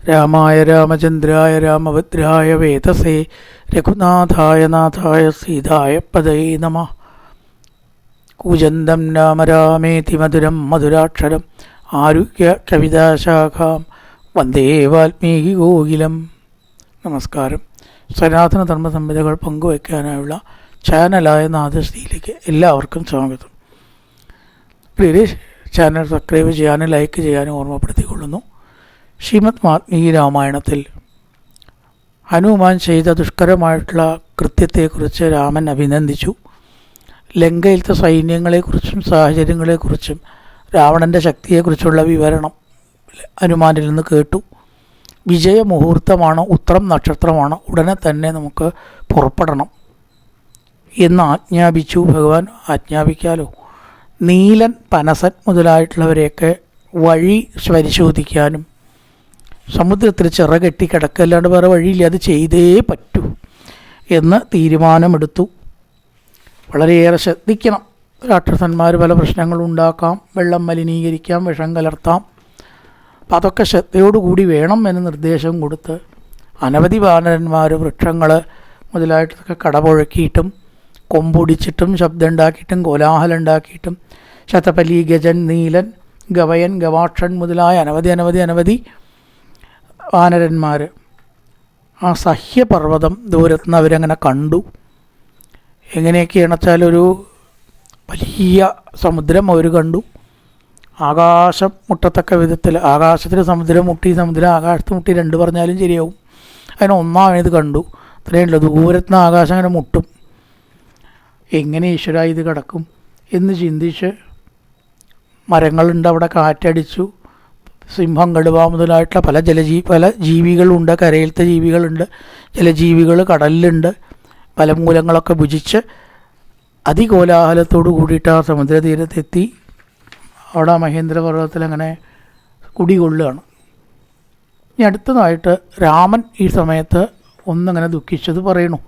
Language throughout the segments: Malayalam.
രാമായ രാമചന്ദ്രായ രാമഭദ്രായ വേദസേ രഘുനാഥായ നാഥായ സീതായ പദയേ നമഃ. കൂജന്തം രാമ രാമേതി മധുരം മധുരാക്ഷരം ആരുഹ്യ കവിതാശാഖാം വന്ദേ വാൽമീകി കോകിലം. നമസ്കാരം. സനാതന ധർമ്മ സംഹിതകൾ പങ്കുവയ്ക്കാനായുള്ള ചാനലായ നാദശ്രീയിലേക്ക് എല്ലാവർക്കും സ്വാഗതം. പ്രിയരെ, ചാനൽ സബ്സ്ക്രൈബ് ചെയ്യാനും ലൈക്ക് ചെയ്യാനും ഓർമ്മപ്പെടുത്തിക്കൊള്ളുന്നു. ശ്രീമദ് വാൽമീകി രാമായണത്തിൽ ഹനുമാൻ ചെയ്ത ദുഷ്കരമായിട്ടുള്ള കൃത്യത്തെക്കുറിച്ച് രാമൻ അഭിനന്ദിച്ചു. ലങ്കയിലത്തെ സൈന്യങ്ങളെക്കുറിച്ചും സാഹചര്യങ്ങളെക്കുറിച്ചും രാവണൻ്റെ ശക്തിയെക്കുറിച്ചുള്ള വിവരണം ഹനുമാനിൽ നിന്ന് കേട്ടു. വിജയമുഹൂർത്തമാണ്, ഉത്രം നക്ഷത്രമാണ്, ഉടനെ തന്നെ നമുക്ക് പുറപ്പെടണം എന്ന് ആജ്ഞാപിച്ചു. ഭഗവാൻ ആജ്ഞാപിക്കാലോ. നീലൻ, പനസൻ മുതലായിട്ടുള്ളവരെയൊക്കെ വഴി പരിശോധിക്കാനും സമുദ്രത്തിൽ ചിറകെട്ടി കിടക്കല്ലാണ്ട് വേറെ വഴിയില്ല, അത് ചെയ്തേ പറ്റൂ എന്ന് തീരുമാനമെടുത്തു. വളരെയേറെ ശ്രദ്ധിക്കണം. രാക്ഷസന്മാർ പല പ്രശ്നങ്ങളുണ്ടാക്കാം, വെള്ളം മലിനീകരിക്കാം, വിഷം കലർത്താം. അപ്പം അതൊക്കെ ശ്രദ്ധയോടുകൂടി വേണം എന്ന് നിർദ്ദേശം കൊടുത്ത് അനവധി വാനരന്മാർ വൃക്ഷങ്ങൾ മുതലായിട്ടൊക്കെ കടപുഴക്കിയിട്ടും കൊമ്പൊടിച്ചിട്ടും ശബ്ദം ഉണ്ടാക്കിയിട്ടും കോലാഹലം ഉണ്ടാക്കിയിട്ടും ശതപലി, ഗജൻ, നീലൻ, ഗവയൻ, ഗവാക്ഷൻ മുതലായ അനവധി വാനരന്മാർ ആ സഹ്യപർവ്വതം ദൂരത്തുനിന്ന് അവരങ്ങനെ കണ്ടു. എങ്ങനെയൊക്കെയാണെന്ന് വെച്ചാൽ ഒരു വലിയ സമുദ്രം അവർ കണ്ടു. ആകാശം മുട്ടത്തക്ക വിധത്തിൽ, ആകാശത്തിൽ സമുദ്രം മുട്ടി, സമുദ്രം ആകാശത്ത് മുട്ടി, രണ്ട് പറഞ്ഞാലും ശരിയാവും. അതിന് ഒന്നാമത് കണ്ടു. അത്രയുള്ളൂ. ദൂരത്തുനിന്ന് ആകാശം അങ്ങനെ മുട്ടും. എങ്ങനെ ഈശ്വര ഇത് കിടക്കും എന്ന് ചിന്തിച്ച് മരങ്ങളുണ്ട്, അവിടെ കാറ്റടിച്ചു. സിംഹം, കടുവ മുതലായിട്ടുള്ള പല ജീവികളുണ്ട്. കരയിലത്തെ ജീവികളുണ്ട്, ജലജീവികൾ കടലിലുണ്ട്. ഫലമൂലങ്ങളൊക്കെ ഭുജിച്ച് അതികോലാഹലത്തോടു കൂടിയിട്ട് ആ സമുദ്രതീരത്തെത്തി. അവിടെ മഹേന്ദ്രപർവ്വതത്തിൽ അങ്ങനെ കുടികൊള്ളുകയാണ്. ഇനി അടുത്തതായിട്ട് രാമൻ ഈ സമയത്ത് ഒന്നങ്ങനെ ദുഃഖിച്ചത് പറയണു.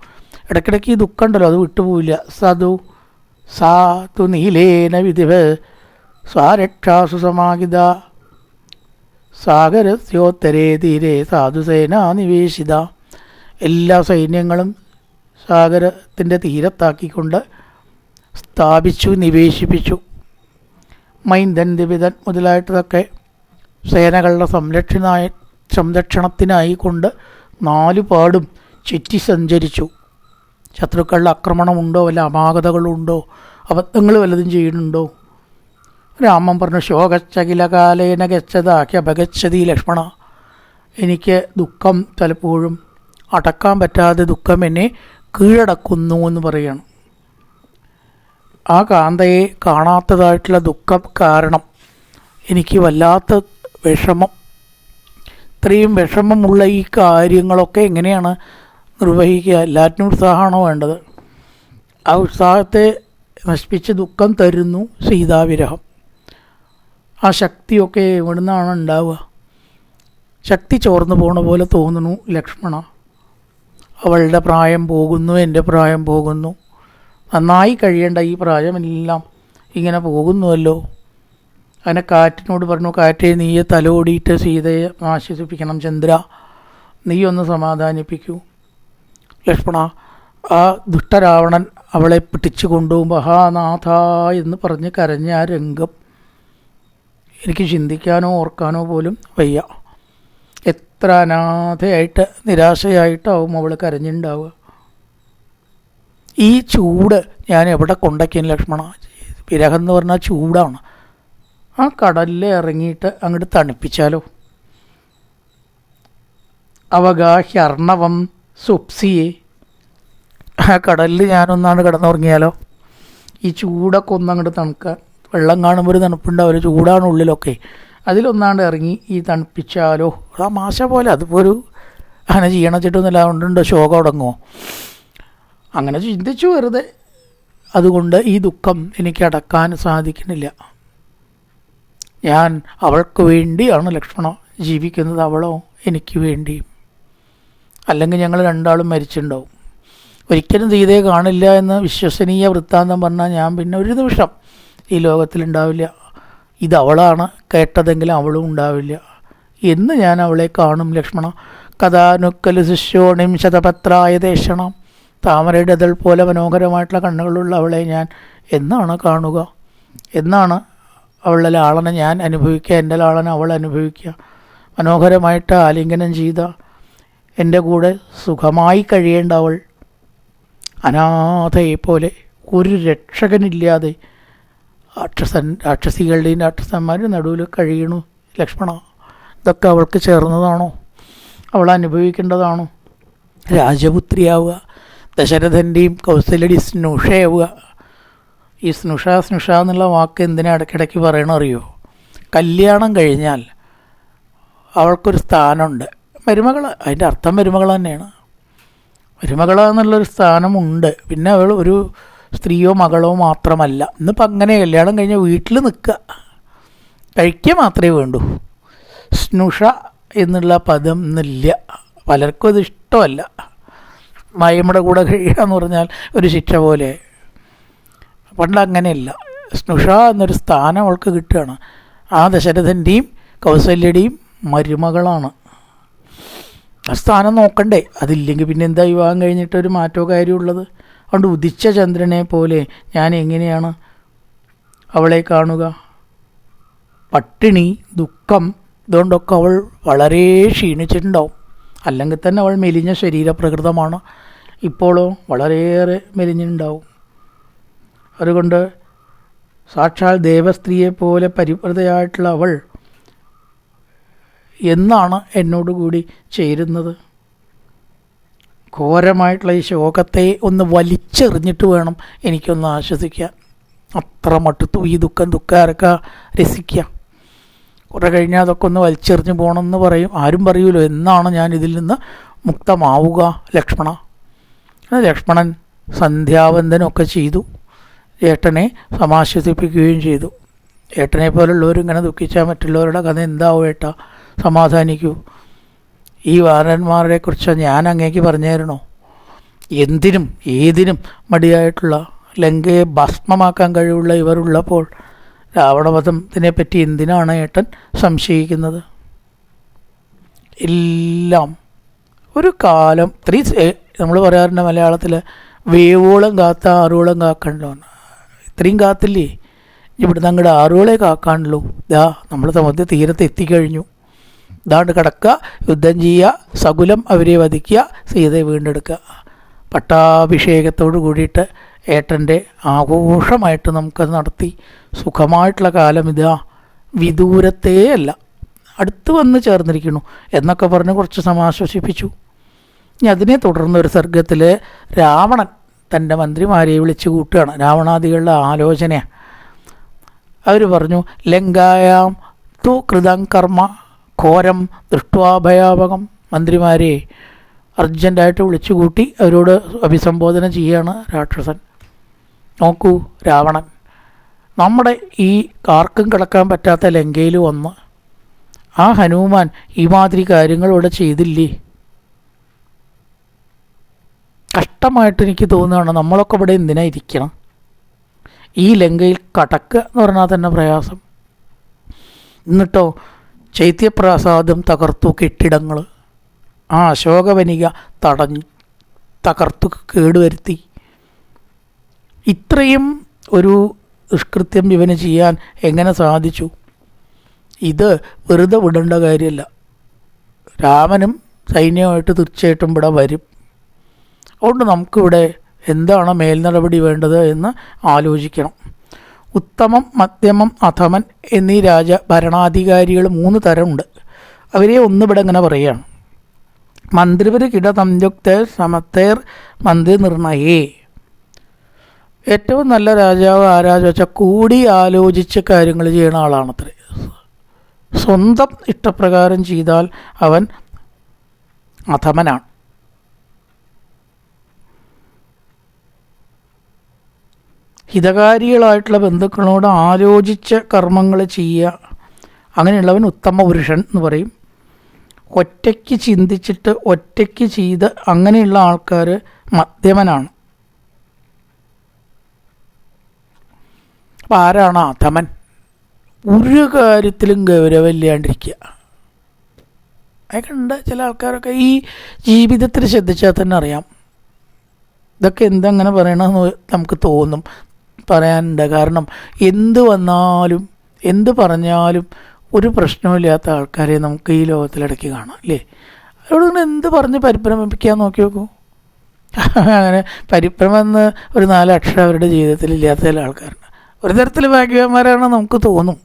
ഇടയ്ക്കിടയ്ക്ക് ഈ ദുഃഖം ഉണ്ടല്ലോ, അത് വിട്ടുപോയില്ല. സാതു നീലേന വിധിവ സ്വാരക്ഷാസു സമാഹിത സാഗരസ്യോത്തരേ തീരെ സാധുസേന നിവേശിത. എല്ലാ സൈന്യങ്ങളും സാഗരത്തിൻ്റെ തീരത്താക്കിക്കൊണ്ട് സ്ഥാപിച്ചു, നിവേശിപ്പിച്ചു. മൈന്ദൻ, ദിവിതൻ മുതലായിട്ടതൊക്കെ സേനകളുടെ സംരക്ഷണത്തിനായി കൊണ്ട് നാലുപാടും ചുറ്റി സഞ്ചരിച്ചു. ശത്രുക്കളുടെ ആക്രമണമുണ്ടോ, വല്ല അപാകതകളുണ്ടോ, അബദ്ധങ്ങൾ വല്ലതും ചെയ്യുന്നുണ്ടോ? രാമൻ പറഞ്ഞു, ശോകച്ചകിലകാലേന ഗച്ഛതാക്കി അപഗച്ഛതി ലക്ഷ്മണ. എനിക്ക് ദുഃഖം പലപ്പോഴും അടക്കാൻ പറ്റാതെ ദുഃഖം എന്നെ കീഴടക്കുന്നു എന്ന് പറയണം. ആ കാന്തയെ കാണാത്തതായിട്ടുള്ള ദുഃഖം കാരണം എനിക്ക് വല്ലാത്ത വിഷമം. ഇത്രയും വിഷമമുള്ള ഈ കാര്യങ്ങളൊക്കെ എങ്ങനെയാണ് നിർവഹിക്കുക? എല്ലാറ്റിനും ഉത്സാഹമാണോ വേണ്ടത്? ആ ഉത്സാഹത്തെ നശിപ്പിച്ച് ദുഃഖം തരുന്നു സീതാവിരഹം. ആ ശക്തിയൊക്കെ എവിടെ നിന്നാണ് ഉണ്ടാവുക? ശക്തി ചോർന്നു പോണ പോലെ തോന്നുന്നു ലക്ഷ്മണ. അവളുടെ പ്രായം പോകുന്നു, എൻ്റെ പ്രായം പോകുന്നു. നന്നായി കഴിയേണ്ട ഈ പ്രായമെല്ലാം ഇങ്ങനെ പോകുന്നുവല്ലോ. അതിനെ കാറ്റിനോട് പറഞ്ഞു, കാറ്റെ നീയെ തലോടിയിട്ട് സീതയെ ആശ്വസിപ്പിക്കണം. ചന്ദ്ര, നീ ഒന്ന് സമാധാനിപ്പിക്കൂ. ലക്ഷ്മണ, ആ ദുഷ്ടരാവണൻ അവളെ പിടിച്ചു കൊണ്ടുപോകുമ്പോൾ മഹാനാഥ എന്ന് പറഞ്ഞ് കരഞ്ഞ ആ രംഗം എനിക്ക് ചിന്തിക്കാനോ ഓർക്കാനോ പോലും വയ്യ. എത്ര അനാഥയായിട്ട് നിരാശയായിട്ടാവും അവൾ കരഞ്ഞിട്ടുണ്ടാവുക. ഈ ചൂട് ഞാൻ എവിടെ കൊണ്ടയ്ക്കും ലക്ഷ്മണ? വിരഹം എന്ന് പറഞ്ഞാൽ ചൂടാണ്. ആ കടലിൽ ഇറങ്ങിയിട്ട് അങ്ങോട്ട് തണുപ്പിച്ചാലോ? അവഗാഹ്യർണവം സുപ്സിയെ, ആ കടലിൽ ഞാനൊന്നാണ് കിടന്നുറങ്ങിയാലോ? ഈ ചൂടൊക്കെ ഒന്നങ്ങോട്ട് തണുക്കാൻ. വെള്ളം കാണുമ്പോൾ ഒരു തണുപ്പുണ്ടാവില്ല, ചൂടാണ് ഉള്ളിലൊക്കെ. അതിലൊന്നാണ്ട് ഇറങ്ങി ഈ തണുപ്പിച്ചാലോ? ആ മാശ പോലെ. അതിപ്പോൾ ഒരു അങ്ങനെ ചെയ്യണം വെച്ചിട്ടൊന്നുമില്ല. അതുകൊണ്ടുണ്ടോ ശോകം തുടങ്ങുമോ? അങ്ങനെ ചിന്തിച്ചു വെറുതെ. അതുകൊണ്ട് ഈ ദുഃഖം എനിക്ക് അടക്കാൻ സാധിക്കുന്നില്ല. ഞാൻ അവൾക്ക് വേണ്ടിയാണ് ലക്ഷ്മണ ജീവിക്കുന്നത്, അവളോ എനിക്ക് വേണ്ടിയും. അല്ലെങ്കിൽ ഞങ്ങൾ രണ്ടാളും മരിച്ചിട്ടുണ്ടാവും. ഒരിക്കലും സീതയെ കാണില്ല എന്ന് വിശ്വസനീയ വൃത്താന്തം പറഞ്ഞാൽ ഞാൻ പിന്നെ ഒരു നിമിഷം ഈ ലോകത്തിലുണ്ടാവില്ല. ഇതവളാണ് കേട്ടതെങ്കിലും അവളും ഉണ്ടാവില്ല. എന്ന് ഞാൻ അവളെ കാണും ലക്ഷ്മണ. കഥാനുക്കല് ശിഷ്യോണിം ശതപത്രായ ദേശണം. താമരയുടെ അതൾ പോലെ മനോഹരമായിട്ടുള്ള കണ്ണുകളുള്ള അവളെ ഞാൻ എന്നാണ് കാണുക? എന്നാണ് അവളുടെ ലാളന ഞാൻ അനുഭവിക്കുക, എൻ്റെ ലാളന അവൾ അനുഭവിക്കുക? മനോഹരമായിട്ട് ആലിംഗനം ചെയ്ത എൻ്റെ കൂടെ സുഖമായി കഴിയേണ്ട അവൾ അനാഥയെപ്പോലെ ഒരു രക്ഷകനില്ലാതെ രാക്ഷസികളുടെയും രാക്ഷസന്മാരുടെ നടുവിൽ കഴിയണു ലക്ഷ്മണ. ഇതൊക്കെ അവൾക്ക് ചേർന്നതാണോ? അവൾ അനുഭവിക്കേണ്ടതാണോ? രാജപുത്രിയാവുക, ദശരഥൻ്റെയും കൗസല്യയുടെയും സ്നുഷയാവുക. ഈ സ്നുഷ എന്നുള്ള വാക്ക് എന്തിനാ ഇടയ്ക്കിടയ്ക്ക് പറയണോ അറിയോ? കല്യാണം കഴിഞ്ഞാൽ അവൾക്കൊരു സ്ഥാനമുണ്ട്. മരുമകൾ, അതിൻ്റെ അർത്ഥം മരുമകൾ തന്നെയാണ്. മരുമകൾ എന്നുള്ളൊരു സ്ഥാനമുണ്ട്. പിന്നെ അവൾ ഒരു സ്ത്രീയോ മകളോ മാത്രമല്ല. ഇന്നിപ്പോൾ അങ്ങനെ കല്യാണം കഴിഞ്ഞാൽ വീട്ടിൽ നിൽക്കുക, കഴിക്കുക മാത്രമേ വേണ്ടൂ. സ്നുഷ എന്നുള്ള പദം ഇന്നില്ല. പലർക്കും അത് ഇഷ്ടമല്ല. മയമ്മയുടെ കൂടെ കഴിയുക എന്ന് പറഞ്ഞാൽ ഒരു ശിക്ഷ പോലെ. പണ്ട് അങ്ങനെയല്ല. സ്നുഷ എന്നൊരു സ്ഥാനം അവൾക്ക് കിട്ടുകയാണ്. ആ ദശരഥൻ്റെയും കൗസല്യയുടെയും മരുമകളാണ്. ആ സ്ഥാനം നോക്കണ്ടേ? അതില്ലെങ്കിൽ പിന്നെ എന്താ വിവാഹം കഴിഞ്ഞിട്ടൊരു മാറ്റമോ കാര്യമുള്ളത്? അതുകൊണ്ട് ഉദിച്ച ചന്ദ്രനെ പോലെ ഞാൻ എങ്ങനെയാണ് അവളെ കാണുക? പട്ടിണി, ദുഃഖം, ഇതുകൊണ്ടൊക്കെ അവൾ വളരെ ക്ഷീണിച്ചിട്ടുണ്ടാവും. അല്ലെങ്കിൽ തന്നെ അവൾ മെലിഞ്ഞ ശരീരപ്രകൃതമാണ്. ഇപ്പോഴോ വളരെയേറെ മെലിഞ്ഞിട്ടുണ്ടാവും. അതുകൊണ്ട് സാക്ഷാൽ ദേവസ്ത്രീയെപ്പോലെ പരിവൃതയായിട്ടുള്ള അവൾ എന്നാണ് എന്നോടുകൂടി ചേരുന്നത്? ഘോരമായിട്ടുള്ള ഈ ശോകത്തെ ഒന്ന് വലിച്ചെറിഞ്ഞിട്ട് വേണം എനിക്കൊന്ന് ആശ്വസിക്കാൻ. അത്ര മട്ടുത്തു ഈ ദുഃഖാരൊക്കെ രസിക്കുക. കുറേ കഴിഞ്ഞാൽ അതൊക്കെ ഒന്ന് വലിച്ചെറിഞ്ഞ് പോകണമെന്ന് പറയും. ആരും പറയൂലോ എന്നാണ് ഞാൻ ഇതിൽ നിന്ന് മുക്തമാവുക ലക്ഷ്മണ. ലക്ഷ്മണൻ സന്ധ്യാവന്ദനമൊക്കെ ചെയ്തു. ഏട്ടനെ സമാശ്വസിപ്പിക്കുകയും ചെയ്തു. ഏട്ടനെ പോലുള്ളവരിങ്ങനെ ദുഃഖിച്ചാൽ മറ്റുള്ളവരുടെ കഥ എന്താവും ഏട്ടാ? സമാധാനിക്കൂ. ഈ വാനരന്മാരെ കുറിച്ച് ഞാൻ അങ്ങേക്ക് പറഞ്ഞു തരണോ? എന്തിനും ഏതിനും മടിയായിട്ടുള്ള, ലങ്കയെ ഭസ്മമാക്കാൻ കഴിവുള്ള ഇവരുള്ളപ്പോൾ രാവണവധത്തിനെപ്പറ്റി എന്തിനാണ് ഏട്ടൻ സംശയിക്കുന്നത്? എല്ലാം ഒരു കാലം നമ്മൾ പറയാറുണ്ട് മലയാളത്തിൽ, വേവോളം കാത്ത ആറോളം കാക്കണ്ടോ. ഇത്രയും കാത്തില്ലേ? ഇവിടുന്ന് അങ്ങോട്ട് ആറുകളെ കാക്കാണല്ലോ. ഇതാ നമ്മൾ സമുദ്ര തീരത്ത് എത്തിക്കഴിഞ്ഞു. ഇതാണ്ട് കിടക്കുക, യുദ്ധം ചെയ്യുക, സകുലം അവരെ വധിക്കുക, സീതയെ വീണ്ടെടുക്കുക. പട്ടാഭിഷേകത്തോട് കൂടിയിട്ട് ഏട്ടൻ്റെ ആഘോഷമായിട്ട് നമുക്കത് നടത്തി സുഖമായിട്ടുള്ള കാലം ഇതാ വിദൂരത്തേ അല്ല, അടുത്ത് വന്ന് ചേർന്നിരിക്കുന്നു എന്നൊക്കെ പറഞ്ഞ് കുറച്ച് സമാശ്വസിപ്പിച്ചു. ഇനി അതിനെ തുടർന്ന് ഒരു സർഗത്തിൽ രാവണൻ തൻ്റെ മന്ത്രിമാരെ വിളിച്ച് കൂട്ടുകയാണ്. രാവണാദികളുടെ ആലോചനയാണ്. അവർ പറഞ്ഞു, ലങ്കായാം തു കൃതം കർമ്മ ഘോരം ദൃഷ്ട്വാ ഭയാവകം. മന്ത്രിമാരെ അർജൻറ്റായിട്ട് വിളിച്ചു കൂട്ടി അവരോട് അഭിസംബോധന ചെയ്യുകയാണ് രാക്ഷസൻ. നോക്കൂ രാവണൻ, നമ്മുടെ ഈ ആർക്കും കിടക്കാൻ പറ്റാത്ത ലങ്കയിൽ വന്ന് ആ ഹനുമാൻ ഈ മാതിരി കാര്യങ്ങൾ ഇവിടെ ചെയ്തില്ലേ? കഷ്ടമായിട്ട് എനിക്ക് തോന്നുകയാണ്. നമ്മളൊക്കെ ഇവിടെ എന്തിനാ ഇരിക്കണം? ഈ ലങ്കയിൽ കടക്കുക എന്ന് പറഞ്ഞാൽ തന്നെ പ്രയാസം. എന്നിട്ടോ ചൈത്യപ്രാസാദം തകർത്തു, കെട്ടിടങ്ങൾ, ആ അശോകവനിക തകർത്തു കേടുവരുത്തി. ഇത്രയും ഒരു ദുഷ്കൃത്യം ഇവന് ചെയ്യാൻ എങ്ങനെ സാധിച്ചു? ഇത് വെറുതെ വിടേണ്ട കാര്യമല്ല. രാമനും സൈന്യമായിട്ട് തീർച്ചയായിട്ടും ഇവിടെ വരും. അതുകൊണ്ട് നമുക്കിവിടെ എന്താണ് മേൽനടപടി വേണ്ടത് എന്ന് ആലോചിക്കണം. ഉത്തമം, മധ്യമം, അധമൻ എന്നീ ഭരണാധികാരികൾ 3 തരമുണ്ട്. അവരെ ഒന്നിവിടെ ഇങ്ങനെ പറയുകയാണ്. മന്ത്രിവർ കിട സംയുക്തേർ സമത്തേർ മന്ത്രി നിർണയേ. ഏറ്റവും നല്ല രാജാവ് ആരാന്ന് വെച്ചാൽ കൂടി ആലോചിച്ച് കാര്യങ്ങൾ ചെയ്യുന്ന ആളാണത്രേ. സ്വന്തം ഇഷ്ടപ്രകാരം ചെയ്താൽ അവൻ അധമനാണ്. ഹിതകാരികളായിട്ടുള്ള ബന്ധുക്കളോട് ആലോചിച്ച് കർമ്മങ്ങൾ ചെയ്യുക, അങ്ങനെയുള്ളവൻ ഉത്തമ പുരുഷൻ എന്ന് പറയും. ഒറ്റയ്ക്ക് ചിന്തിച്ചിട്ട് ഒറ്റയ്ക്ക് ചെയ്ത് അങ്ങനെയുള്ള ആൾക്കാർ മധ്യമനാണ്. അപ്പം ആരാണ് അധമൻ? ഒരു കാര്യത്തിലും ഗൗരവമില്ലാണ്ടിരിക്കുക. അതൊക്കെ ഉണ്ട്. ചില ആൾക്കാരൊക്കെ ഈ ജീവിതത്തിൽ ശ്രദ്ധിച്ചാൽ തന്നെ അറിയാം ഇതൊക്കെ എന്തെങ്ങനെ പറയണമെന്ന് നമുക്ക് തോന്നും, പറയാനുണ്ട്. കാരണം എന്ത് വന്നാലും എന്ത് പറഞ്ഞാലും ഒരു പ്രശ്നമില്ലാത്ത ആൾക്കാരെ നമുക്ക് ഈ ലോകത്തിലിടയ്ക്ക് കാണാം അല്ലേ. അതുകൊണ്ട് എന്ത് പറഞ്ഞ് പരിഭ്രമിപ്പിക്കാൻ നോക്കി നോക്കൂ. അങ്ങനെ പരിഭ്രമെന്ന് ഒരു 4 അക്ഷരം അവരുടെ ജീവിതത്തിൽ ഇല്ലാത്ത ചില ആൾക്കാരുണ്ട്. ഒരു തരത്തിൽ ഭാഗ്യവാന്മാരാണ് നമുക്ക് തോന്നും.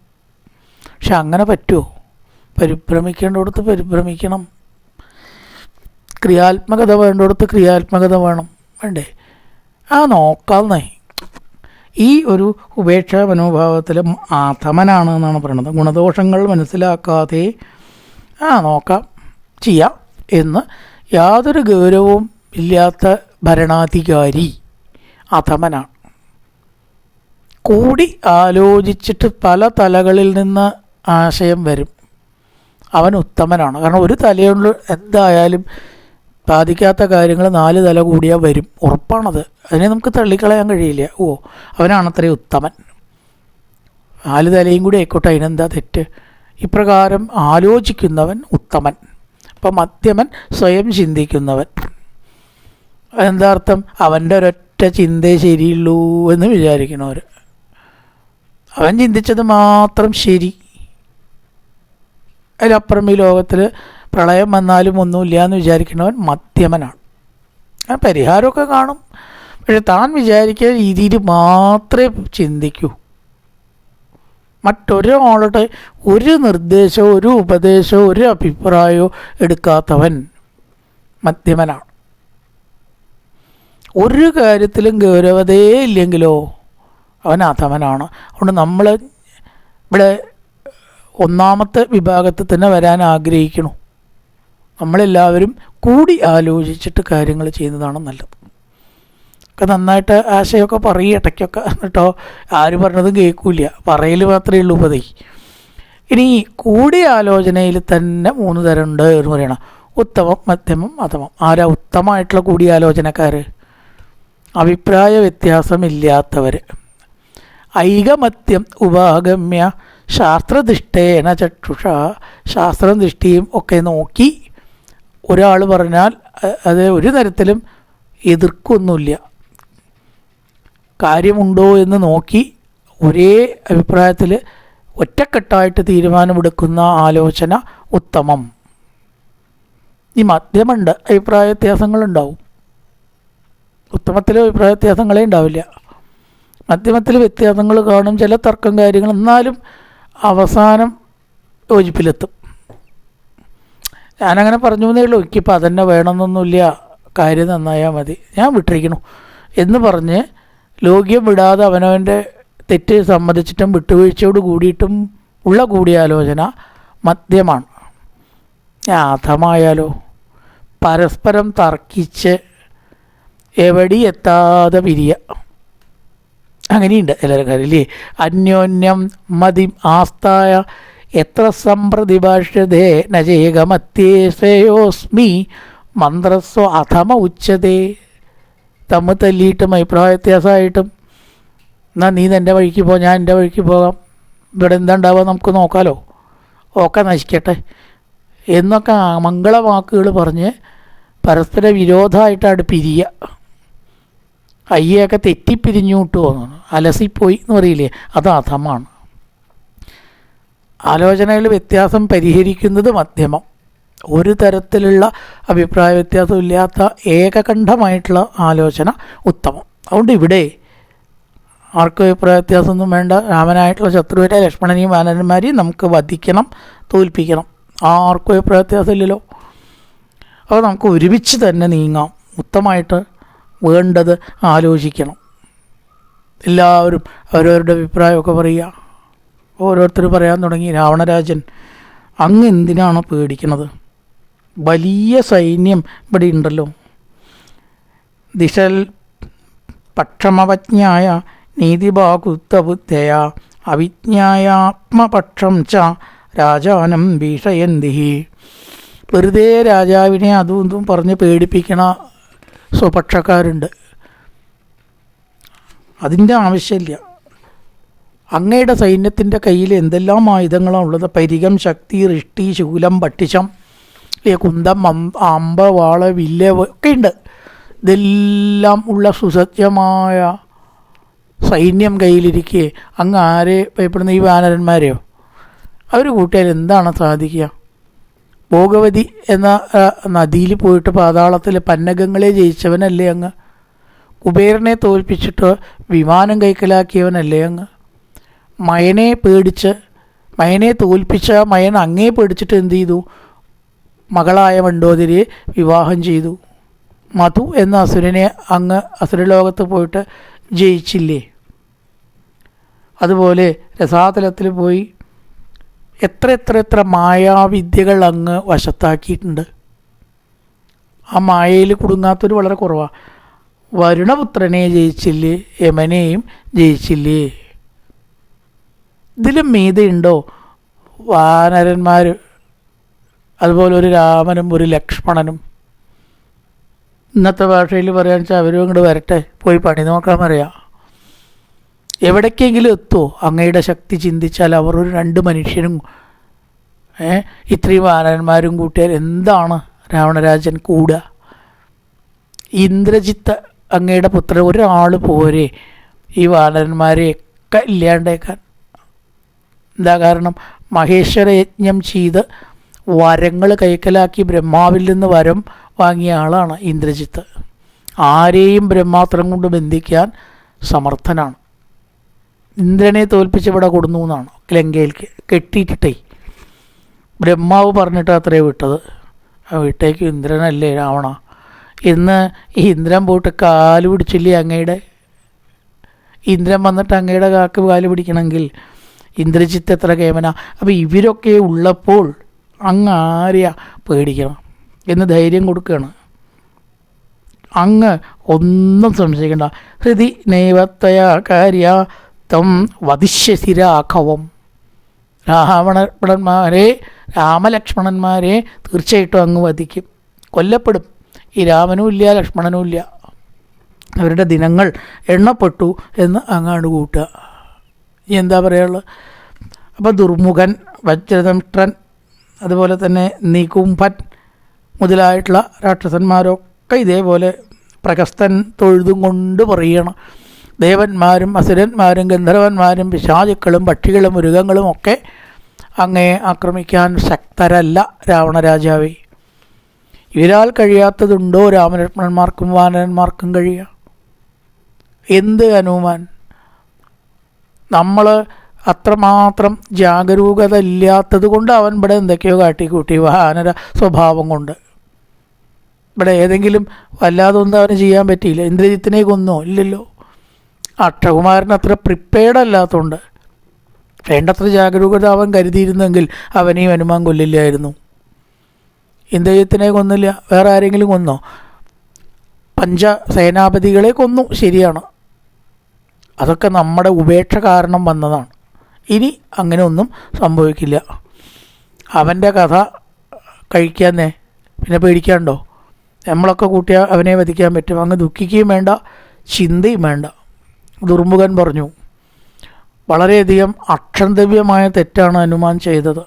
പക്ഷെ അങ്ങനെ പറ്റുമോ? പരിഭ്രമിക്കേണ്ടിടത്ത് പരിഭ്രമിക്കണം, ക്രിയാത്മകത വേണ്ടിടത്ത് ക്രിയാത്മകത വേണം, വേണ്ടേ? നോക്കാന്നേ. ഈ ഒരു ഉപേക്ഷാ മനോഭാവത്തിൽ ആഥമനാണ് എന്നാണ് പറയുന്നത്. ഗുണദോഷങ്ങൾ മനസ്സിലാക്കാതെ നോക്കാം, ചെയ്യാം എന്ന് യാതൊരു ഗൗരവവും ഇല്ലാത്ത ഭരണാധികാരി അധമനാണ്. കൂടി ആലോചിച്ചിട്ട് പല തലകളിൽ നിന്ന് ആശയം വരും, അവൻ ഉത്തമനാണ്. കാരണം ഒരു തലയുണ്ട് എന്തായാലും ബാധിക്കാത്ത കാര്യങ്ങൾ 4 തല കൂടിയാൽ വരും, ഉറപ്പാണത്. അതിനെ നമുക്ക് തള്ളിക്കളയാൻ കഴിയില്ല. അവനാണത്രേ ഉത്തമൻ. 4 തലയും കൂടി ആയിക്കോട്ടെ, അതിനെന്താ തെറ്റ്? ഇപ്രകാരം ആലോചിക്കുന്നവൻ ഉത്തമൻ. അപ്പം മധ്യമൻ സ്വയം ചിന്തിക്കുന്നവൻ. എന്താ അർത്ഥം? അവൻ്റെ ഒരൊറ്റ ചിന്തയെ ശരിയുള്ളൂ എന്ന് വിചാരിക്കണവർ. അവൻ ചിന്തിച്ചത് മാത്രം ശരി, അതിലപ്പുറം ഈ ലോകത്തിൽ പ്രളയം വന്നാലും ഒന്നുമില്ല എന്ന് വിചാരിക്കുന്നവൻ മധ്യമനാണ്. പരിഹാരമൊക്കെ കാണും, പക്ഷെ താൻ വിചാരിക്കുന്ന രീതിയിൽ മാത്രമേ ചിന്തിക്കൂ. മറ്റൊരാളുടെ ഒരു നിർദ്ദേശമോ ഒരു ഉപദേശമോ ഒരു അഭിപ്രായമോ എടുക്കാത്തവൻ മധ്യമനാണ്. ഒരു കാര്യത്തിലും ഗൗരവതയേ ഇല്ലെങ്കിലോ അവൻ അധമനാണ്. അതുകൊണ്ട് നമ്മൾ ഇവിടെ 1ാമത്തെ വിഭാഗത്തിൽ തന്നെ വരാൻ ആഗ്രഹിക്കണു. നമ്മളെല്ലാവരും കൂടി ആലോചിച്ചിട്ട് കാര്യങ്ങൾ ചെയ്യുന്നതാണ് നല്ലത്. ഒക്കെ നന്നായിട്ട് ആശയമൊക്കെ പറയും ഇടയ്ക്കൊക്കെ, കേട്ടോ. ആര് പറഞ്ഞതും കേൾക്കില്ല, പറയൽ മാത്രമേ ഉള്ളൂ പതി. ഇനി കൂടി ആലോചനയിൽ തന്നെ 3 തരമുണ്ട് എന്ന് പറയണം: ഉത്തമം, മധ്യമം, അധമം. ആരാ ഉത്തമമായിട്ടുള്ള കൂടിയാലോചനക്കാർ? അഭിപ്രായ വ്യത്യാസമില്ലാത്തവർ. ഐകമത്യം ഉപാഗമ്യ ശാസ്ത്രദൃഷ്ടേന ചക്ഷുഷ. ശാസ്ത്രം ദൃഷ്ടിയും ഒക്കെ നോക്കി ഒരാൾ പറഞ്ഞാൽ അത് ഒരു തരത്തിലും എതിർക്കൊന്നുമില്ല. കാര്യമുണ്ടോ എന്ന് നോക്കി ഒരേ അഭിപ്രായത്തിൽ ഒറ്റക്കെട്ടായിട്ട് തീരുമാനമെടുക്കുന്ന ആലോചന ഉത്തമം. ഈ മധ്യമുണ്ട്, അഭിപ്രായ വ്യത്യാസങ്ങളുണ്ടാവും. ഉത്തമത്തിൽ അഭിപ്രായ വ്യത്യാസങ്ങളേ ഉണ്ടാവില്ല. മധ്യമത്തിൽ വ്യത്യാസങ്ങൾ കാണും, ചില തർക്കം കാര്യങ്ങൾ, എന്നാലും അവസാനം യോജിപ്പിലെത്തും. ഞാനങ്ങനെ പറഞ്ഞു എന്നേ ഉള്ളൂ, എനിക്കിപ്പോൾ അതന്നെ വേണമെന്നൊന്നുമില്ല, കാര്യം നന്നായാൽ മതി, ഞാൻ വിട്ടിരിക്കണു എന്ന് പറഞ്ഞ് ലോക്യം വിടാതെ അവനവൻ്റെ തെറ്റ് സമ്മതിച്ചിട്ടും വിട്ടുവീഴ്ചയോട് കൂടിയിട്ടും ഉള്ള കൂടിയാലോചന മധ്യമാണ്. അധമായാലോ പരസ്പരം തർക്കിച്ച് എവിടെ എത്താതെ പിരിയ. അങ്ങനെയുണ്ട് ചിലർ കാര്യമില്ലേ. അന്യോന്യം മതിം ആസ്ഥായ എത്ര സമ്പ്രതിഭാഷ്യതേ നജേകമത്യേ ശ്രേയോസ്മി മന്ത്രസ്വ അധമ ഉച്ചതേ. തമ്മിൽ തല്ലിയിട്ടും അഭിപ്രായ വ്യത്യാസമായിട്ടും എന്നാൽ നീ എൻ്റെ വഴിക്ക് പോ, ഞാൻ എൻ്റെ വഴിക്ക് പോകാം, ഇവിടെ എന്താ ഉണ്ടാവുക നമുക്ക് നോക്കാമല്ലോ, ഒക്കെ നശിക്കട്ടെ എന്നൊക്കെ മംഗളവാക്കുകൾ പറഞ്ഞ് പരസ്പര വിരോധമായിട്ടാണ് പിരിയുക. കയ്യൊക്കെ തെറ്റിപ്പിരിഞ്ഞു വിട്ടു തോന്നുന്നു, അലസിപ്പോയി എന്ന് പറയില്ലേ, അത് അധമാണ്. ആലോചനയിൽ വ്യത്യാസം പരിഹരിക്കുന്നത് മധ്യമം. ഒരു തരത്തിലുള്ള അഭിപ്രായ വ്യത്യാസമില്ലാത്ത ഏകകണ്ഠമായിട്ടുള്ള ആലോചന ഉത്തമം. അതുകൊണ്ട് ഇവിടെ ആർക്കും അഭിപ്രായ വ്യത്യാസമൊന്നും വേണ്ട. രാമനായിട്ടുള്ള ശത്രുവിനെ ലക്ഷ്മണനെയും വാനരന്മാരെയും നമുക്ക് വധിക്കണം, തോൽപ്പിക്കണം. ആർക്കും അഭിപ്രായ വ്യത്യാസമില്ലല്ലോ. അപ്പോൾ നമുക്ക് ഒരുമിച്ച് തന്നെ നീങ്ങാം. ഉത്തമമായിട്ട് വേണ്ടത് ആലോചിക്കണം. എല്ലാവരും അവരവരുടെ അഭിപ്രായമൊക്കെ പറയുക. ഓരോരുത്തർ പറയാൻ തുടങ്ങി, രാവണരാജൻ അങ്ങ് എന്തിനാണ് പേടിക്കുന്നത്? വലിയ സൈന്യം ഇവിടെ ഉണ്ടല്ലോ. ദിശൽ പക്ഷമവജ്ഞായ നീതിബാകുത്തബുദ്ധയ അവിജ്ഞായാത്മപക്ഷം ച രാജാനം ഭീഷയന്തി. വെറുതെ രാജാവിനെ അതും ഇതും പറഞ്ഞ് പേടിപ്പിക്കണ സ്വപക്ഷക്കാരുണ്ട്. അതിൻ്റെ ആവശ്യമില്ല. അങ്ങയുടെ സൈന്യത്തിൻ്റെ കയ്യിൽ എന്തെല്ലാം ആയുധങ്ങളാണ് ഉള്ളത്? പരികം, ശക്തി, ഋഷ്ടി, ശൂലം, പട്ടിശം, കുന്തം, അമ്പ, വാള്, വില്ല് ഒക്കെ ഉണ്ട്. ഇതെല്ലാം ഉള്ള സുസജ്ജമായ സൈന്യം കയ്യിലിരിക്കെ അങ്ങ് ആരെ ഭയപ്പെടുന്ന ഈ വാനരന്മാരെയോ? അവർ കൂട്ടിയാൽ എന്താണ് സാധിക്കുക? ഭോഗവതി എന്ന നദിയിൽ പോയിട്ട് പാതാളത്തിൽ പന്നകങ്ങളെ ജയിച്ചവനല്ലേ അങ്ങ്? കുബേരനെ തോൽപ്പിച്ചിട്ട് വിമാനം കൈക്കലാക്കിയവനല്ലേ അങ്ങ്? മയനെ തോൽപ്പിച്ച മയൻ അങ്ങേ പേടിച്ചിട്ട് എന്ത് ചെയ്തു? മകളായ മണ്ഡോദരിയെ വിവാഹം ചെയ്തു. മധു എന്ന അസുരനെ അങ്ങ് അസുരലോകത്ത് പോയിട്ട് ജയിച്ചില്ലേ? അതുപോലെ രസാതലത്തിൽ പോയി എത്ര മായാവിദ്യകൾ അങ്ങ് വശത്താക്കിയിട്ടുണ്ട്. ആ മായയിൽ കുടുങ്ങാത്തൊരു വളരെ കുറവാണ്. വരുണപുത്രനെ ജയിച്ചില്ലേ, യമനെയും ജയിച്ചില്ലേ? ഇതിലും മീതയുണ്ടോ വാനരന്മാർ? അതുപോലെ ഒരു രാമനും ഒരു ലക്ഷ്മണനും. ഇന്നത്തെ ഭാഷയിൽ പറയാന്ന് വെച്ചാൽ അവരും ഇങ്ങോട്ട് വരട്ടെ, പോയി പണി നോക്കാൻ പറയാം. എവിടേക്കെങ്കിലും എത്തുമോ? അങ്ങയുടെ ശക്തി ചിന്തിച്ചാൽ അവർ ഒരു 2 മനുഷ്യരും ഇത്രയും വാനരന്മാരും കൂട്ടിയാൽ എന്താണ് രാവണരാജൻ കൂടുക? ഇന്ദ്രജിത്ത് അങ്ങയുടെ പുത്രൻ ഒരാൾ പോരെ ഈ വാനരന്മാരെയൊക്കെ ഇല്ലാണ്ടേക്കാൻ? എന്താ കാരണം? മഹേശ്വര യജ്ഞം ചെയ്ത് വരങ്ങൾ കൈക്കലാക്കി ബ്രഹ്മാവിൽ നിന്ന് വരം വാങ്ങിയ ആളാണ് ഇന്ദ്രജിത്ത്. ആരെയും ബ്രഹ്മാസ്ത്രം കൊണ്ട് ബന്ധിക്കാൻ സമർത്ഥനാണ്. ഇന്ദ്രനെ തോൽപ്പിച്ച് ഇവിടെ കൊടുന്നു എന്നാണ് ലങ്കയിലേക്ക് കെട്ടിയിട്ടേ. ബ്രഹ്മാവ് പറഞ്ഞിട്ട് അത്രേ വിട്ടത്. ആ വീട്ടേക്ക് ഇന്ദ്രനല്ലേ രാവണ. ഇന്ന് ഈ ഇന്ദ്രൻ പോയിട്ട് കാല് പിടിച്ചില്ലേ അങ്ങയുടെ? ഇന്ദ്രൻ വന്നിട്ട് അങ്ങയുടെ കാല് പിടിക്കണമെങ്കിൽ ഇന്ദ്രജിത്ത് എത്ര കേമന. അപ്പോൾ ഇവരൊക്കെ ഉള്ളപ്പോൾ അങ്ങ് ആരെയാ പേടിക്കണം എന്ന് ധൈര്യം കൊടുക്കുകയാണ്. അങ്ങ് ഒന്നും സംശയിക്കണ്ട. ഹൃതി നൈവത്തയാ കാര്യ തം വധിഷ്യസിരാഘവം. രാമലക്ഷ്മണന്മാരെ തീർച്ചയായിട്ടും അങ്ങ് വധിക്കും, കൊല്ലപ്പെടും. ഈ രാമനും ഇല്ല ലക്ഷ്മണനും ഇല്ല, അവരുടെ ദിനങ്ങൾ എണ്ണപ്പെട്ടു എന്ന് അങ്ങാണ്ട് കൂട്ടുക. എന്താ പറയുള്ളത്? അപ്പോൾ ദുർമുഖൻ, വജ്രദംഷ്ട്രൻ, അതുപോലെ തന്നെ നികുംഭൻ മുതലായിട്ടുള്ള രാക്ഷസന്മാരൊക്കെ ഇതേപോലെ പ്രഹസ്തൻ തൊഴുതും കൊണ്ട് പറയണം. ദേവന്മാരും അസുരന്മാരും ഗന്ധർവന്മാരും പിശാചുക്കളും പക്ഷികളും മൃഗങ്ങളും ഒക്കെ അങ്ങയെ ആക്രമിക്കാൻ ശക്തരല്ല രാവണരാജാവേ. ഇവരാൽ കഴിയാത്തതുണ്ടോ രാമലക്ഷ്മണന്മാർക്കും വാനരന്മാർക്കും കഴിയുക? എന്ത് ഹനുമാൻ? നമ്മൾ അത്രമാത്രം ജാഗരൂകത ഇല്ലാത്തത് കൊണ്ട് അവൻ ഇവിടെ എന്തൊക്കെയോ കാട്ടിക്കൂട്ടി വാനര സ്വഭാവം കൊണ്ട്. ഇവിടെ ഏതെങ്കിലും വല്ലാതൊന്നും അവന് ചെയ്യാൻ പറ്റിയില്ല. ഇന്ദ്രജിത്തിനെ കൊന്നോ? ഇല്ലല്ലോ. അക്ഷകുമാരൻ അത്ര പ്രിപ്പയർഡ് അല്ലാത്തതുകൊണ്ട് വേണ്ടത്ര ജാഗരൂകത അവൻ കരുതിയിരുന്നെങ്കിൽ അവനെയും ഹനുമാൻ കൊല്ലില്ലായിരുന്നു. ഇന്ദ്രജിത്തിനെ കൊന്നില്ല. വേറെ ആരെങ്കിലും കൊന്നോ? പഞ്ചസേനാപതികളെ കൊന്നു, ശരിയാണ്. അതൊക്കെ നമ്മുടെ ഉപേക്ഷ കാരണം വന്നതാണ്. ഇനി അങ്ങനെ ഒന്നും സംഭവിക്കില്ല. അവൻ്റെ കഥ കഴിക്കാന്നേ, പിന്നെ പേടിക്കാണ്ടോ? നമ്മളൊക്കെ കൂട്ടിയാൽ അവനെ വധിക്കാൻ പറ്റും. അങ്ങ് ദുഃഖിക്കുകയും വേണ്ട, ചിന്തയും വേണ്ട. ദുർമുഖൻ പറഞ്ഞു, വളരെയധികം അക്ഷന്തവ്യമായ തെറ്റാണ് ഹനുമാൻ ചെയ്തത്.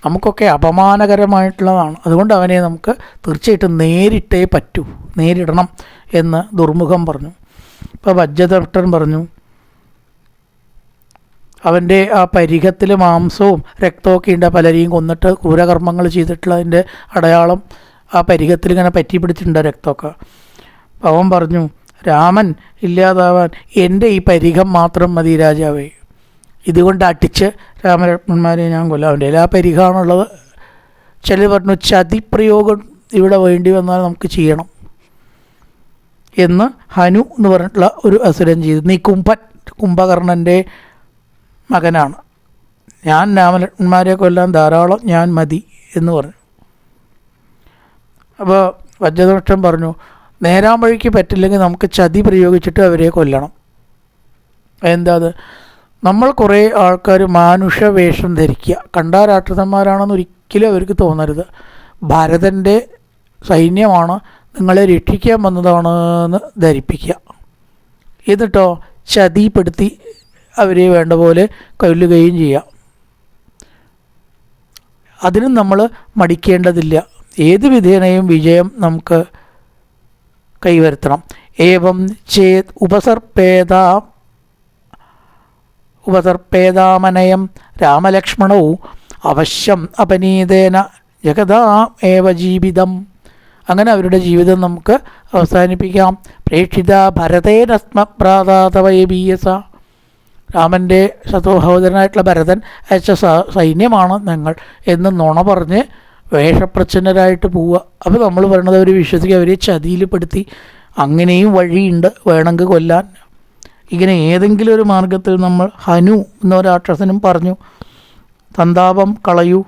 നമുക്കൊക്കെ അപമാനകരമായിട്ടുള്ളതാണ്. അതുകൊണ്ട് അവനെ നമുക്ക് തീർച്ചയായിട്ടും നേരിട്ടേ പറ്റൂ, നേരിടണം എന്ന് ദുർമുഖം പറഞ്ഞു. ഇപ്പോൾ വജ്രദംഷ്ട്രൻ പറഞ്ഞു, അവൻ്റെ ആ പരിഘത്തിൽ മാംസവും രക്തമൊക്കെ ഉണ്ട്. പലരെയും കൊന്നിട്ട് ക്രൂരകർമ്മങ്ങൾ ചെയ്തിട്ടുള്ളതിൻ്റെ അടയാളം ആ പരിഘത്തിൽ ഇങ്ങനെ പറ്റി പിടിച്ചിട്ടുണ്ട് രക്തമൊക്കെ. അവൻ പറഞ്ഞു, രാമൻ ഇല്ലാതാവാൻ എൻ്റെ ഈ പരിഘം മാത്രം മതി രാജാവേ. ഇതുകൊണ്ട് അടിച്ച് രാമലക്ഷ്മണന്മാരെ ഞാൻ കൊല്ലാം. അവൻ്റെ എല്ലാ പരിഘമാണുള്ളത്. ചിലർ പറഞ്ഞു ചതിപ്രയോഗം ഇവിടെ വേണ്ടി വന്നാൽ നമുക്ക് ചെയ്യണം എന്ന് ഹനു എന്ന് പറഞ്ഞിട്ടുള്ള ഒരു അസുരൻ ചെയ്തു. നീ കുംഭകർണൻ്റെ മകനാണ്, ഞാൻ രാമലക്ഷ്മണന്മാരെ കൊല്ലാൻ ധാരാളം ഞാൻ മതി എന്ന് പറഞ്ഞു. അപ്പോൾ വജ്രദംഷ്ട്രൻ പറഞ്ഞു, നേരാൻ വഴിക്ക് പറ്റില്ലെങ്കിൽ നമുക്ക് ചതി പ്രയോഗിച്ചിട്ട് അവരെ കൊല്ലണം. എന്താ അത്? നമ്മൾ കുറേ ആൾക്കാർ മാനുഷ വേഷം ധരിക്കുക, കണ്ടാ രാക്ഷസന്മാരാണെന്ന് ഒരിക്കലും അവർക്ക് തോന്നരുത്. ഭരതൻ്റെ സൈന്യമാണ്, നിങ്ങളെ രക്ഷിക്കാൻ വന്നതാണെന്ന് ധരിപ്പിക്കുക. എന്നിട്ടോ ചതിപ്പെടുത്തി അവരെ വേണ്ട പോലെ കൊല്ലുകയും ചെയ്യാം. അതിനും നമ്മൾ മടിക്കേണ്ടതില്ല. ഏത് വിധേനയും വിജയം നമുക്ക് കൈവരുത്തണം. ഏവം ചേത് ഉപസർപ്പേതാമനയം രാമലക്ഷ്മണൗ അവശ്യം അപനീതേന ജഗതാം ഏവ ജീവിതം. അങ്ങനെ അവരുടെ ജീവിതം നമുക്ക് അവസാനിപ്പിക്കാം. പ്രേക്ഷിത ഭരതേനസ്മപ്രാതാതവയബീയസ. രാമൻ്റെ സഹോദരനായിട്ടുള്ള ഭരതൻ അയച്ച സൈന്യമാണ് ഞങ്ങൾ എന്ന് നുണ പറഞ്ഞ് വേഷപ്രച്ഛന്നരായിട്ട് പോവുക. അപ്പോൾ നമ്മൾ പറയണത് അവർ വിശ്വസിക്കുക, അവരെ ചതിയിൽപ്പെടുത്തി. അങ്ങനെയും വഴിയുണ്ട്, വേണമെങ്കിൽ കൊല്ലാൻ. ഇങ്ങനെ ഏതെങ്കിലും ഒരു മാർഗത്തിൽ നമ്മൾ ഹനു എന്ന രാക്ഷസനും പറഞ്ഞു, സന്താപം കളയൂ,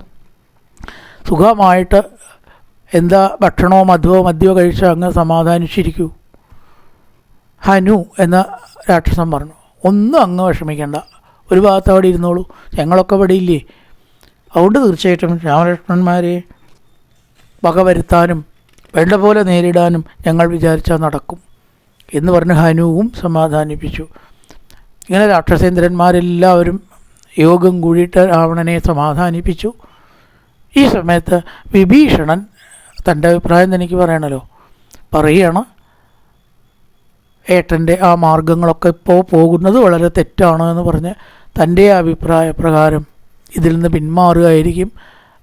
സുഖമായിട്ട് എന്താ ഭക്ഷണമോ മദ്യമോ കഴിച്ച് അങ്ങ് സമാധാനിച്ചിരിക്കൂ. ഹനു എന്ന രാക്ഷസൻ പറഞ്ഞു, ഒന്നും അങ്ങ് വിഷമിക്കേണ്ട, ഒരു ഭാഗത്ത് അവിടെ ഇരുന്നോളൂ, ഞങ്ങളൊക്കെ ഇവിടെ ഇല്ലേ. അതുകൊണ്ട് തീർച്ചയായിട്ടും രാമലക്ഷ്മണന്മാരെ വകവരുത്താനും വേണ്ട പോലെ നേരിടാനും ഞങ്ങൾ വിചാരിച്ചാൽ നടക്കും എന്ന് പറഞ്ഞ് ഹനുവും സമാധാനിപ്പിച്ചു. ഇങ്ങനെ രാക്ഷസേന്ദ്രന്മാരെല്ലാവരും യോഗം കൂടിയിട്ട് രാവണനെ സമാധാനിപ്പിച്ചു. ഈ സമയത്ത് വിഭീഷണൻ തൻ്റെ അഭിപ്രായം തനിക്ക് പറയണല്ലോ, പറയുകയാണ്, ഏട്ടൻ്റെ ആ മാർഗങ്ങളൊക്കെ ഇപ്പോൾ പോകുന്നത് വളരെ തെറ്റാണ് എന്ന് പറഞ്ഞ് തൻ്റെ അഭിപ്രായ പ്രകാരം ഇതിൽ നിന്ന് പിന്മാറുകയായിരിക്കും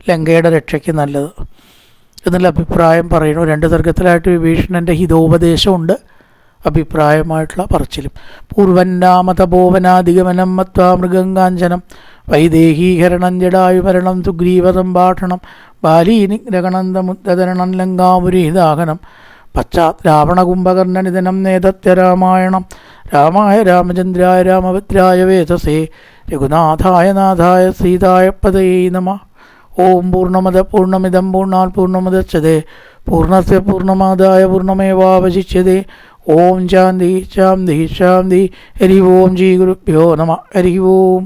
ലങ്കയുടെ രക്ഷയ്ക്ക് നല്ലത് എന്നുള്ള അഭിപ്രായം പറയുന്നു. രണ്ട് സർഗത്തിലായിട്ട് വിഭീഷണൻ്റെ ഹിതോപദേശമുണ്ട്, അഭിപ്രായമായിട്ടുള്ള പറച്ചിലും. പൂർവന്നാമതപോവനാധിഗമനം മത്വാ മൃഗങ്കാഞ്ചനം വൈദേഹീകരണം ജടായുമരണം സുഗ്രീവസംഭാഷണം ബാലീനിഗ്രഹണന്തമുദ്ധരണം ലങ്കാപുരീദാഹനം പശ്ചാത് രാവണകുംഭകർണനിധനം നേതത്യ രാമായണം രാമായ രാമചന്ദ്രായ രാമഭദ്രായ വേദസേ രഘുനാഥായ നാഥായ സീതായ പദയേ നമഃ. ഓം പൂർണ്ണമദ പൂർണ്ണമിദം പൂർണ്ണാൽ പൂർണ്ണമുദച്യതേ പൂർണ്ണസ്യ പൂർണ്ണമാദായ പൂർണ്ണമേവാവശിഷ്യതേ. ഓം ശാന്തി ശാന്തി ശാന്തി. ഹരി ഓം ശ്രീ ഗുരുഭ്യോ നമഃ. ഹരി ഓം.